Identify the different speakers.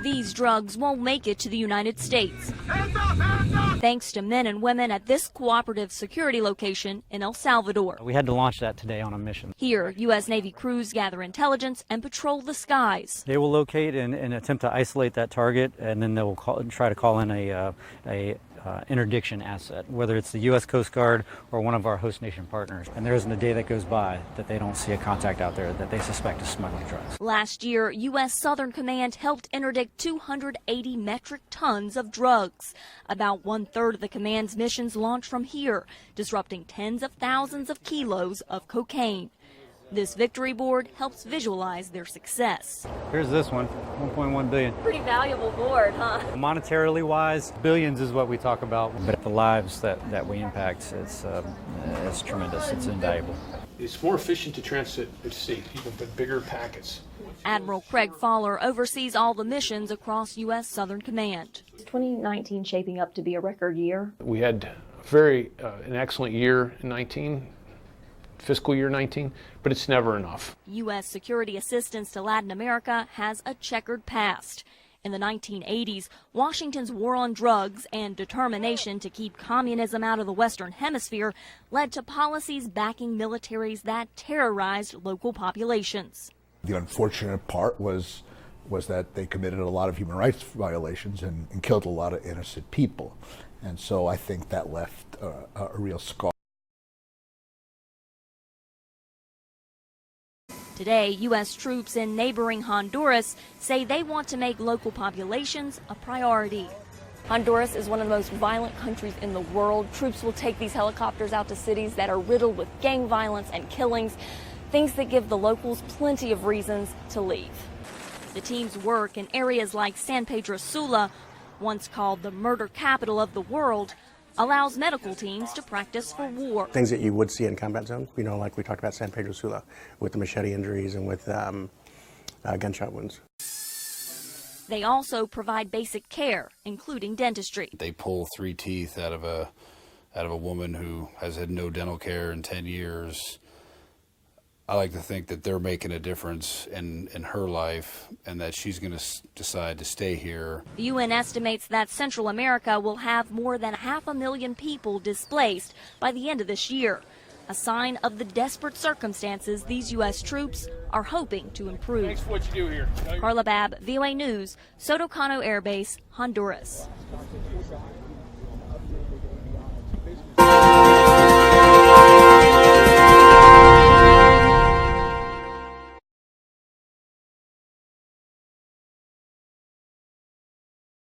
Speaker 1: These drugs won't make it to the United States, thanks to men and women at this cooperative security location in El Salvador.
Speaker 2: We had to launch that today on a mission.
Speaker 1: Here, U.S. Navy crews gather intelligence and patrol the skies.
Speaker 2: They will locate and attempt to isolate that target, and then they will try to call in a interdiction asset, whether it's the U.S. Coast Guard or one of our host nation partners. And there isn't a day that goes by that they don't see a contact out there that they suspect is smuggling drugs.
Speaker 1: Last year, U.S. Southern Command helped interdict 280 metric tons of drugs. About 1/3 of the command's missions launch from here, disrupting tens of thousands of kilos of cocaine. This victory board helps visualize their success.
Speaker 2: Here's this one, 1.1 billion.
Speaker 1: Pretty valuable board, huh?
Speaker 2: Monetarily wise, billions is what we talk about, but the lives that we impact, it's tremendous, it's invaluable.
Speaker 3: It's more efficient to transit at sea, even with bigger packets.
Speaker 1: Admiral Craig Fowler oversees all the missions across U.S. Southern Command.
Speaker 4: Is 2019 shaping up to be a record year?
Speaker 3: We had an excellent year in fiscal year 19, but it's never enough.
Speaker 1: U.S. security assistance to Latin America has a checkered past. In the 1980s, Washington's war on drugs and determination to keep communism out of the Western Hemisphere led to policies backing militaries that terrorized local populations.
Speaker 5: The unfortunate part was that they committed a lot of human rights violations and killed a lot of innocent people. And so I think that left a real scar.
Speaker 1: Today, U.S. troops in neighboring Honduras say they want to make local populations a priority.
Speaker 4: Honduras is one of the most violent countries in the world. Troops will take these helicopters out to cities that are riddled with gang violence and killings, things that give the locals plenty of reasons to leave. The teams work in areas like San Pedro Sula, once called the murder capital of the world, allows medical teams to practice for war.
Speaker 6: Things that you would see in combat zones, like we talked about San Pedro Sula, with the machete injuries and with gunshot wounds.
Speaker 1: They also provide basic care, including dentistry.
Speaker 7: They pull 3 teeth out of a woman who has had no dental care in 10 years. I like to think that they're making a difference in her life and that she's going to decide to stay here.
Speaker 1: The UN estimates that Central America will have more than 500,000 people displaced by the end of this year, a sign of the desperate circumstances these U.S. troops are hoping to improve.
Speaker 3: Thanks for what you do here.
Speaker 1: Carla Babb, VOA News, Soto Cano Air Base, Honduras.